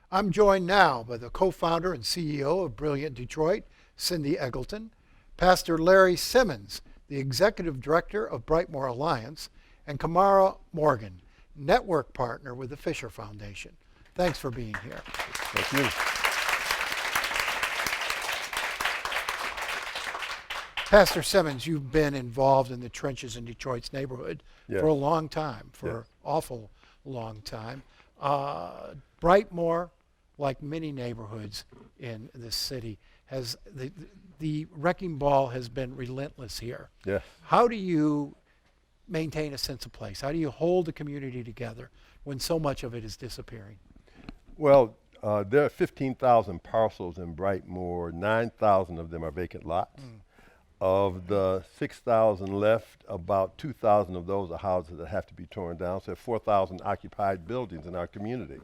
I'm joined now by the co-founder and CEO of Brilliant Detroit, Cindy Eggleton, Pastor Larry Simmons, the executive director of Brightmoor Alliance, and Camarrah Morgan, network partner with the Fisher Foundation. Thanks for being here. Thank you. Pastor Simmons, you've been involved in the trenches in Detroit's neighborhood Yes. for a long time, for an awful long time. Brightmoor, like many neighborhoods in this city, has the wrecking ball has been relentless here. Yes. How do you maintain a sense of place? How do you hold the community together when so much of it is disappearing? Well, there are 15,000 parcels in Brightmoor. 9,000 of them are vacant lots. Of the 6,000 left, about 2,000 of those are houses that have to be torn down. So there are 4,000 occupied buildings in our community.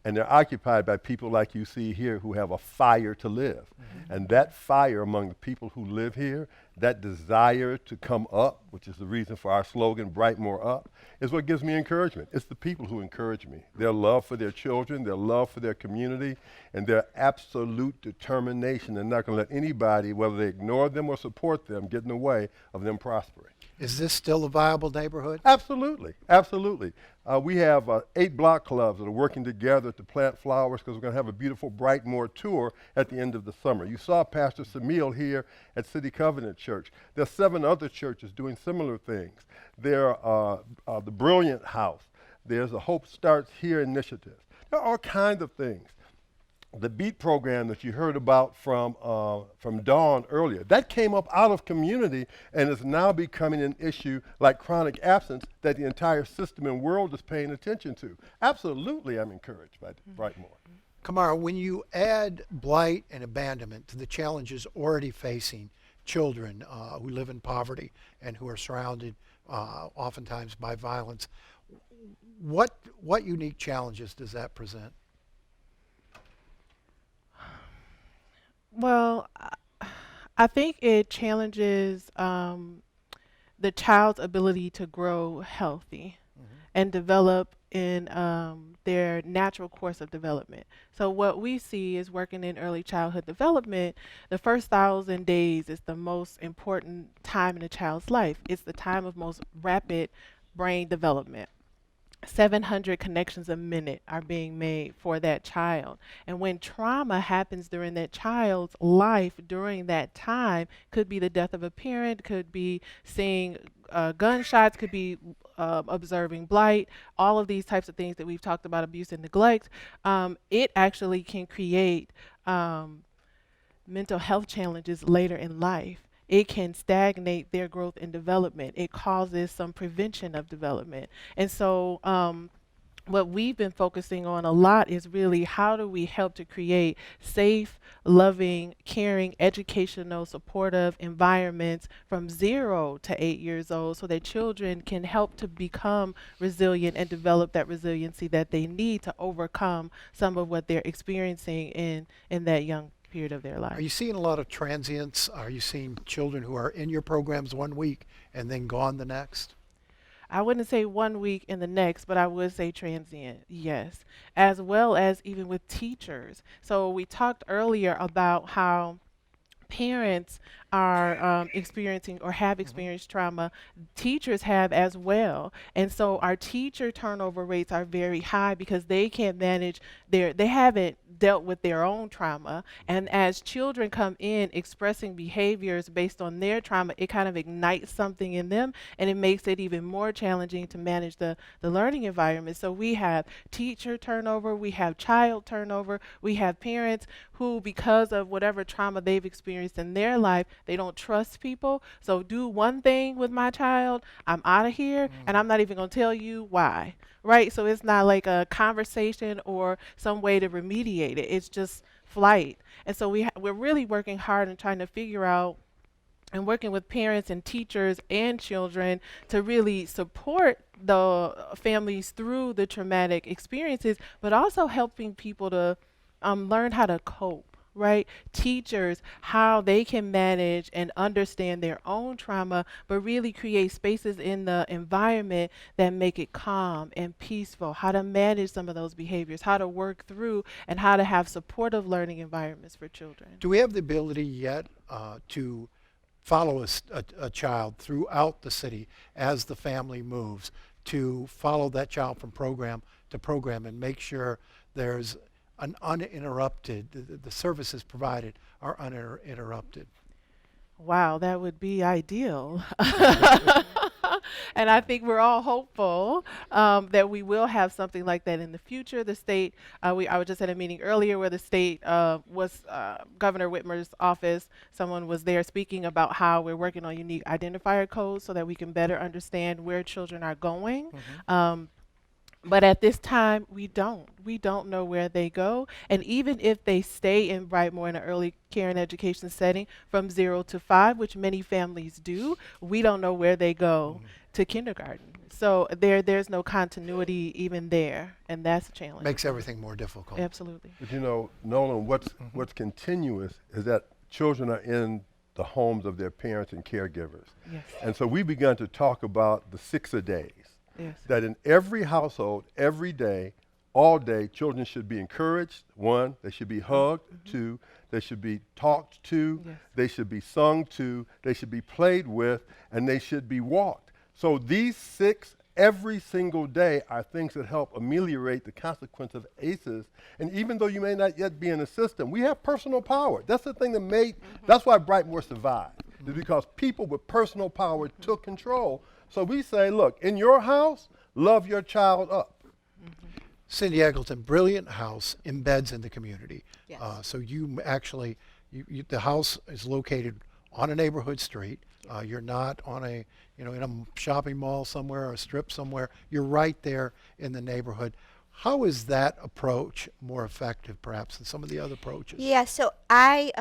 And they're occupied by people like you see here who have a fire to live. And that fire among the people who live here, that desire to come up, which is the reason for our slogan, Brightmoor Up, is what gives me encouragement. It's the people who encourage me. Their love for their children, their love for their community, and their absolute determination. They're not going to let anybody, whether they ignore them or support them, get in the way of them prospering. Is this still a viable neighborhood? Absolutely, absolutely. We have 8 block clubs that are working together to plant flowers because we're going to have a beautiful Brightmoor tour at the end of the summer. You saw Pastor Samil here at City Covenant Church. There are 7 other churches doing similar things. There are the Brilliant House. There's a Hope Starts Here initiative. There are all kinds of things. The BEAT program that you heard about from Dawn earlier, that came up out of community and is now becoming an issue like chronic absence that the entire system and world is paying attention to. Absolutely, I'm encouraged by Brightmoor. Camarrah, when you add blight and abandonment to the challenges already facing children who live in poverty and who are surrounded oftentimes by violence, what unique challenges does that present? Well, I think it challenges the child's ability to grow healthy and develop in their natural course of development. So what we see is working in early childhood development, the first 1,000 days is the most important time in a child's life. It's the time of most rapid brain development. 700 connections a minute are being made for that child. And when trauma happens during that child's life during that time, could be the death of a parent, could be seeing gunshots, could be observing blight, all of these types of things that we've talked about, abuse and neglect, it actually can create mental health challenges later in life. It can stagnate their growth and development. It causes some prevention of development. And so what we've been focusing on a lot is really how do we help to create safe, loving, caring, educational, supportive environments from 0 to 8 years old so that children can help to become resilient and develop that resiliency that they need to overcome some of what they're experiencing in that young period of their life. Are you seeing a lot of transients? Are you seeing children who are in your programs one week and then gone the next? I wouldn't say 1 week and the next, but I would say transient, yes, as well as even with teachers. So we talked earlier about how parents are experiencing or have experienced trauma, teachers have as well. And so our teacher turnover rates are very high because they can't manage they haven't dealt with their own trauma. And as children come in expressing behaviors based on their trauma, it kind of ignites something in them and it makes it even more challenging to manage the learning environment. So we have teacher turnover, we have child turnover, we have parents who, because of whatever trauma they've experienced in their life, they don't trust people. So do one thing with my child, I'm out of here, and I'm not even going to tell you why. Right? So it's not like a conversation or some way to remediate it. It's just flight. And so we're really working hard and trying to figure out and working with parents and teachers and children to really support the families through the traumatic experiences, but also helping people to learn how to cope right? Teachers, how they can manage and understand their own trauma, but really create spaces in the environment that make it calm and peaceful, how to manage some of those behaviors, how to work through, and how to have supportive learning environments for children. Do we have the ability yet to follow a child throughout the city as the family moves, to follow that child from program to program and make sure there's an uninterrupted, the services provided are uninterrupted? Wow, that would be ideal. And I think we're all hopeful that we will have something like that in the future. The state, I was just at a meeting earlier where the state was Governor Whitmer's office. Someone was there speaking about how we're working on unique identifier codes so that we can better understand where children are going. But at this time, we don't. We don't know where they go. And even if they stay in Brightmoor in an early care and education setting from 0 to 5, which many families do, we don't know where they go to kindergarten. So there's no continuity even there, and that's a challenge. Makes everything more difficult. Absolutely. But you know, Nolan, what's continuous is that children are in the homes of their parents and caregivers. Yes. And so we began to talk about the 6-a-days. Yes. That in every household, every day, all day, children should be encouraged. 1, they should be hugged. 2, they should be talked to. Yes. They should be sung to. They should be played with, and they should be walked. So these 6 every single day are things that help ameliorate the consequence of ACEs. And even though you may not yet be in the system, we have personal power. That's the thing that made, that's why Brightmoor survived, is because people with personal power took control. So we say, look, in your house, love your child up. Cindy Eggleton, brilliant house embeds in the community. Yes. So you actually, the house is located on a neighborhood street. You're not on a, in a shopping mall somewhere or a strip somewhere. You're right there in the neighborhood. How is that approach more effective, perhaps, than some of the other approaches? Yeah, so I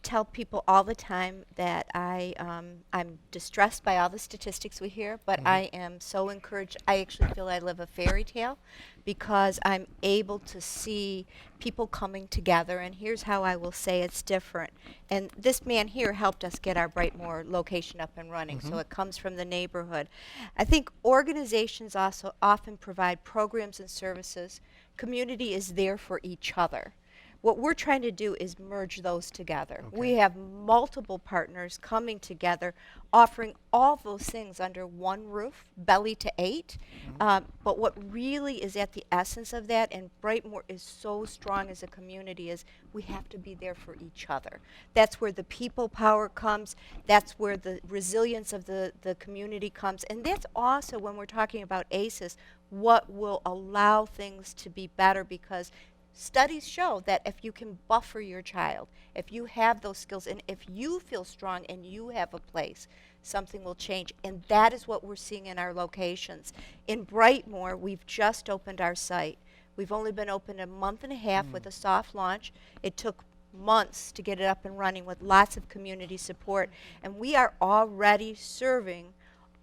tell people all the time that I'm distressed by all the statistics we hear, but I am so encouraged. I actually feel I live a fairy tale because I'm able to see people coming together, and here's how I will say it's different. And this man here helped us get our Brightmoor location up and running, so it comes from the neighborhood. I think organizations also often provide programs and services. Community is there for each other. What we're trying to do is merge those together. Okay. We have multiple partners coming together, offering all those things under one roof, belly to 8. But what really is at the essence of that, and Brightmoor is so strong as a community, is we have to be there for each other. That's where the people power comes. That's where the resilience of the community comes. And that's also, when we're talking about ACEs, what will allow things to be better, because studies show that if you can buffer your child, if you have those skills, and if you feel strong and you have a place, something will change. And that is what we're seeing in our locations. In Brightmoor, we've just opened our site. We've only been open a month and a half with a soft launch. It took months to get it up and running with lots of community support. And we are already serving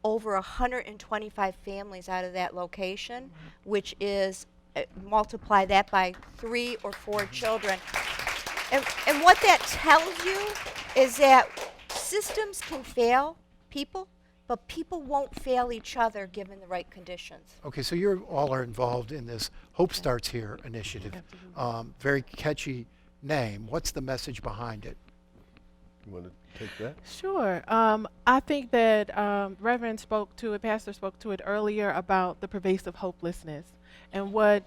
over 125 families out of that location, which is multiply that by 3 or 4 children. And what that tells you is that systems can fail people, but people won't fail each other given the right conditions. Okay, so you all are involved in this Hope Starts Here initiative. Very catchy name. What's the message behind it? You want to take that? Sure. I think that Reverend spoke to it, Pastor spoke to it earlier about the pervasive hopelessness. And what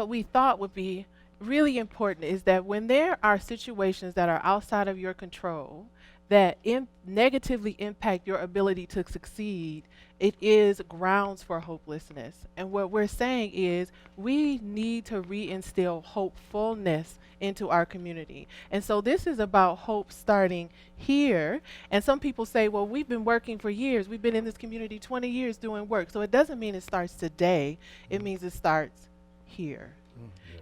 we thought would be really important is that when there are situations that are outside of your control that negatively impact your ability to succeed, it is grounds for hopelessness. And what we're saying is we need to reinstill hopefulness into our community. And so this is about hope starting here. And some people say, well, we've been working for years. We've been in this community 20 years doing work. So it doesn't mean it starts today. It means it starts here.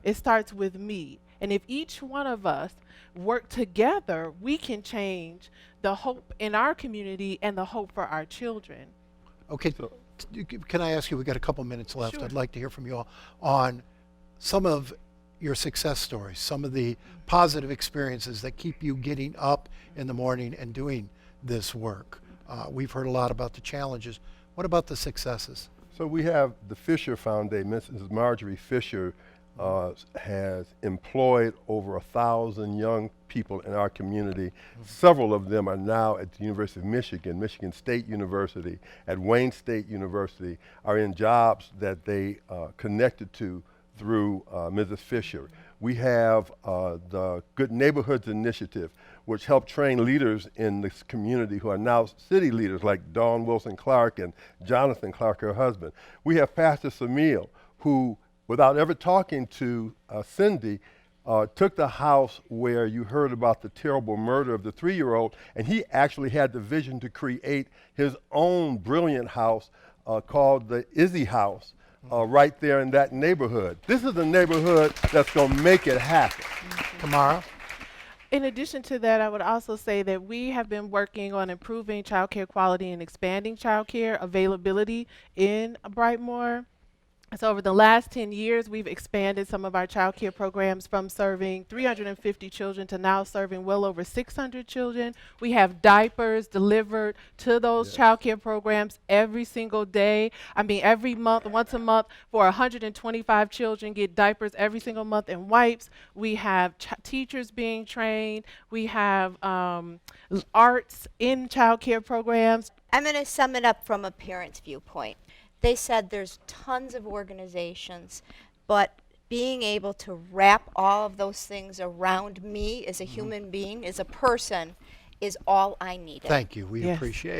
It starts with me. And if each one of us work together, we can change the hope in our community and the hope for our children. Okay, So- can I ask you, we've got a couple minutes left. Sure. I'd like to hear from you all on some of your success stories, some of the positive experiences that keep you getting up in the morning and doing this work. We've heard a lot about the challenges. What about the successes? So we have the Fisher Foundation. Mrs. Marjorie Fisher has employed over 1,000 young people in our community. Several of them are now at the University of Michigan, Michigan State University, at Wayne State University, are in jobs that they connected to through Mrs. Fisher. We have the Good Neighborhoods Initiative, which helped train leaders in this community who are now city leaders like Dawn Wilson Clark and Jonathan Clark, her husband. We have Pastor Samil, who, without ever talking to Cindy, took the house where you heard about the terrible murder of the 3-year-old, and he actually had the vision to create his own brilliant house called the Izzy House, right there in that neighborhood. This is a neighborhood that's going to make it happen. Camarrah? In addition to that, I would also say that we have been working on improving child care quality and expanding child care availability in Brightmoor. So over the last 10 years, we've expanded some of our child care programs from serving 350 children to now serving well over 600 children. We have diapers delivered to those child care programs every single day. I mean, every month, once a month, for 125 children get diapers every single month and wipes. We have teachers being trained. We have arts in child care programs. I'm going to sum it up from a parent's viewpoint. They said there's tons of organizations, but being able to wrap all of those things around me as a human being, as a person, is all I needed. Thank you. We Yes. appreciate it.